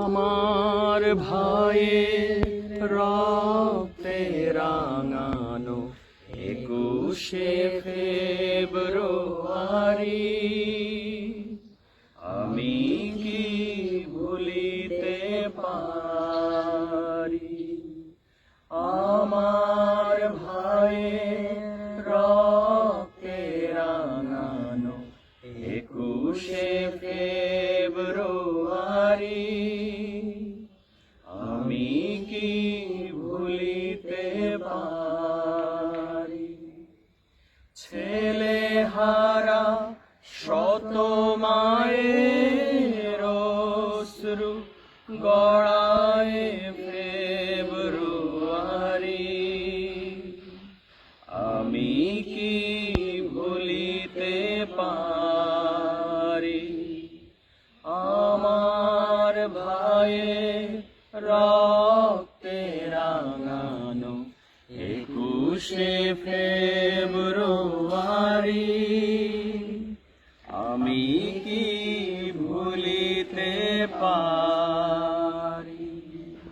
আমার ভাইয়ের রক্তে রাঙানো 21শে ফেব্রুয়ারি আমি কি ভুলিতে পারি। আমার ভাইয়ের রক্তে রাঙানো 21শে ফেব্রুয়ারি আমি কি ভুলিতে পারি। ছেলে হারা শত মায়ের অশ্রু গড়ায় ফেব্রুয়ারি আমি কি ভুলিতে পারি। আমার ভাইয়ের রক্তে রাঙানো 21শে ফেব্রুয়ারি আমি কি ভুলিতে পারি।